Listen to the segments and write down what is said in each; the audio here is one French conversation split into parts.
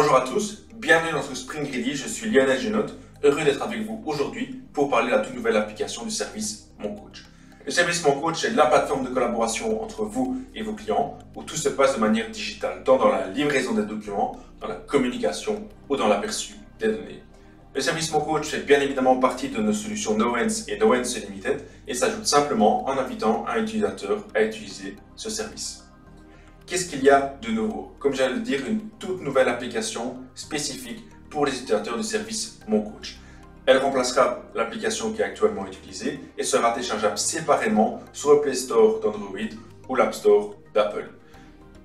Bonjour à tous, bienvenue dans ce Spring Ready, je suis Lionel Genotte, heureux d'être avec vous aujourd'hui pour parler de la toute nouvelle application du service Mon Coach. Le service Mon Coach est la plateforme de collaboration entre vous et vos clients où tout se passe de manière digitale, tant dans la livraison des documents, dans la communication ou dans l'aperçu des données. Le service Mon Coach fait bien évidemment partie de nos solutions NoEnds et NoEnds Unlimited et s'ajoute simplement en invitant un utilisateur à utiliser ce service. Qu'est-ce qu'il y a de nouveau? Comme j'allais le dire, une toute nouvelle application spécifique pour les utilisateurs du service Mon Coach. Elle remplacera l'application qui est actuellement utilisée et sera téléchargeable séparément sur le Play Store d'Android ou l'App Store d'Apple.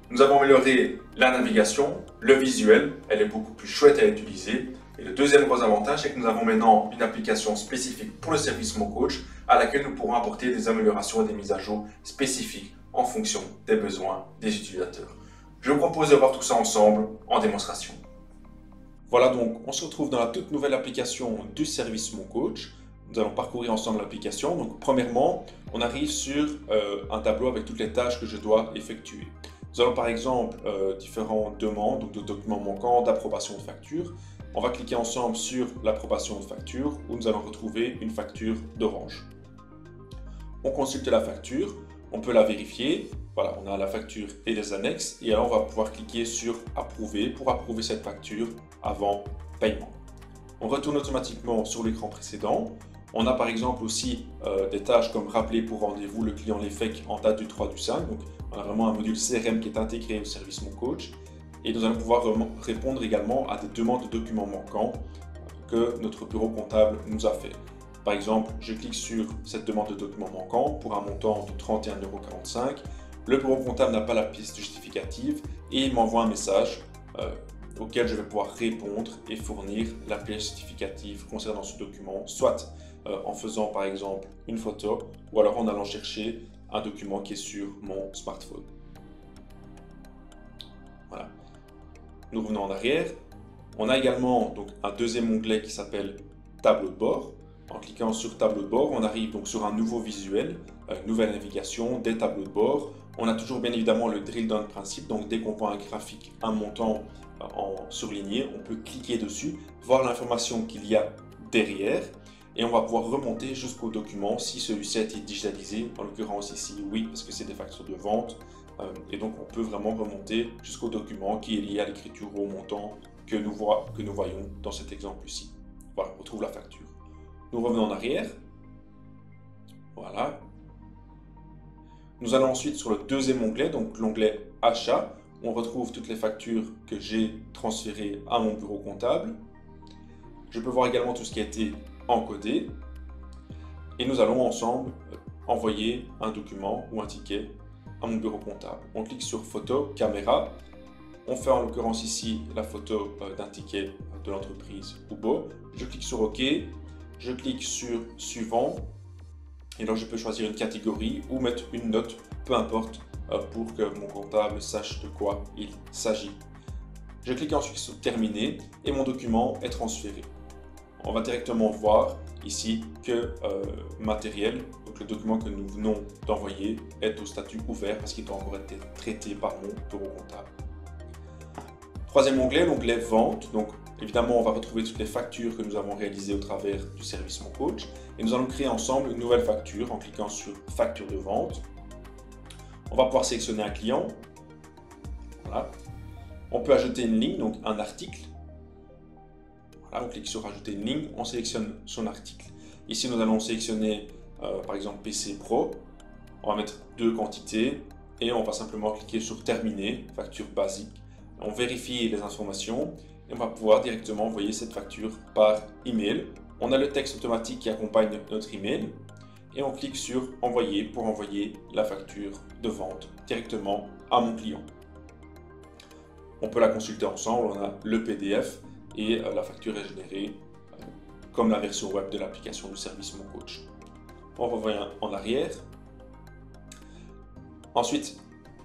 Nous avons amélioré la navigation, le visuel, elle est beaucoup plus chouette à utiliser. Et le deuxième gros avantage, c'est que nous avons maintenant une application spécifique pour le service Mon Coach à laquelle nous pourrons apporter des améliorations et des mises à jour spécifiques en fonction des besoins des utilisateurs. Je vous propose de voir tout ça ensemble en démonstration. Voilà donc, on se retrouve dans la toute nouvelle application du service Mon Coach. Nous allons parcourir ensemble l'application. Donc premièrement, on arrive sur un tableau avec toutes les tâches que je dois effectuer. Nous avons par exemple différentes demandes, donc de documents manquants, d'approbation de facture. On va cliquer ensemble sur l'approbation de facture où nous allons retrouver une facture d'Orange. On consulte la facture, on peut la vérifier. Voilà, on a la facture et les annexes et alors on va pouvoir cliquer sur approuver pour approuver cette facture avant paiement. On retourne automatiquement sur l'écran précédent. On a par exemple aussi des tâches comme rappeler pour rendez-vous le client l'EFEC en date du 3/5. Donc on a vraiment un module CRM qui est intégré au service Mon Coach. Et nous allons pouvoir répondre également à des demandes de documents manquants que notre bureau comptable nous a fait. Par exemple, je clique sur cette demande de documents manquants pour un montant de 31,45 €. Le bureau comptable n'a pas la pièce justificative et il m'envoie un message auquel je vais pouvoir répondre et fournir la pièce justificative concernant ce document, soit en faisant par exemple une photo ou alors en allant chercher un document qui est sur mon smartphone. Voilà. Nous revenons en arrière. On a également donc un deuxième onglet qui s'appelle Tableau de bord. En cliquant sur Tableau de bord, on arrive donc sur un nouveau visuel, une nouvelle navigation, des tableaux de bord. On a toujours bien évidemment le drill down principe, donc dès qu'on voit un graphique, un montant en surligné, on peut cliquer dessus, voir l'information qu'il y a derrière et on va pouvoir remonter jusqu'au document si celui-ci a été digitalisé, en l'occurrence ici oui parce que c'est des factures de vente. Et donc on peut vraiment remonter jusqu'au document qui est lié à l'écriture ou au montant que nous voyons dans cet exemple ici. Voilà, on retrouve la facture. Nous revenons en arrière. Voilà. Nous allons ensuite sur le deuxième onglet, donc l'onglet Achat. On retrouve toutes les factures que j'ai transférées à mon bureau comptable. Je peux voir également tout ce qui a été encodé. Et nous allons ensemble envoyer un document ou un ticket à mon bureau comptable. On clique sur photo, caméra. On fait en l'occurrence ici la photo d'un ticket de l'entreprise Ubo. Je clique sur OK. Je clique sur suivant. Et là, je peux choisir une catégorie ou mettre une note, peu importe, pour que mon comptable sache de quoi il s'agit. Je clique ensuite sur terminer et mon document est transféré. On va directement voir ici que matériel, donc le document que nous venons d'envoyer, est au statut ouvert parce qu'il doit encore être traité par mon bureau comptable. Troisième onglet, l'onglet vente. Donc évidemment, on va retrouver toutes les factures que nous avons réalisées au travers du service Mon Coach. Et nous allons créer ensemble une nouvelle facture en cliquant sur facture de vente. On va pouvoir sélectionner un client. Voilà. On peut ajouter une ligne, donc un article. Voilà, on clique sur ajouter une ligne, on sélectionne son article. Ici, nous allons sélectionner par exemple PC Pro. On va mettre deux quantités et on va simplement cliquer sur terminer, facture basique. On vérifie les informations et on va pouvoir directement envoyer cette facture par email. On a le texte automatique qui accompagne notre email et on clique sur envoyer pour envoyer la facture de vente directement à mon client. On peut la consulter ensemble, on a le PDF et la facture est générée comme la version web de l'application du service Mon Coach. On revient en arrière. Ensuite,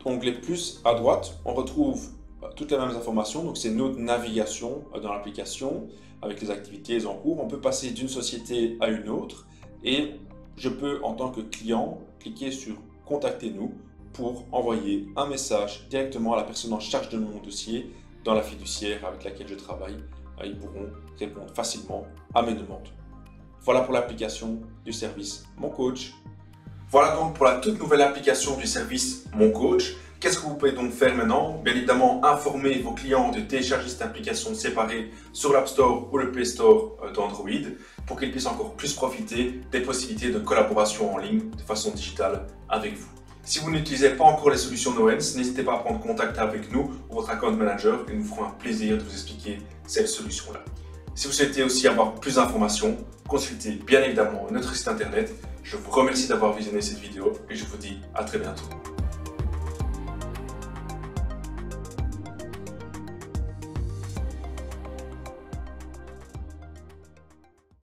onglet plus à droite, on retrouve toutes les mêmes informations, donc c'est notre navigation dans l'application avec les activités en cours. On peut passer d'une société à une autre et je peux en tant que client cliquer sur contactez-nous pour envoyer un message directement à la personne en charge de mon dossier dans la fiduciaire avec laquelle je travaille, ils pourront répondre facilement à mes demandes. Voilà pour l'application du service Mon Coach. Voilà donc pour la toute nouvelle application du service Mon Coach. Qu'est-ce que vous pouvez donc faire maintenant? Bien évidemment, informer vos clients de télécharger cette application séparée sur l'App Store ou le Play Store d'Android pour qu'ils puissent encore plus profiter des possibilités de collaboration en ligne de façon digitale avec vous. Si vous n'utilisez pas encore les solutions Knowens, n'hésitez pas à prendre contact avec nous ou votre account manager et nous ferons un plaisir de vous expliquer cette solution-là. Si vous souhaitez aussi avoir plus d'informations, consultez bien évidemment notre site internet. Je vous remercie d'avoir visionné cette vidéo et je vous dis à très bientôt.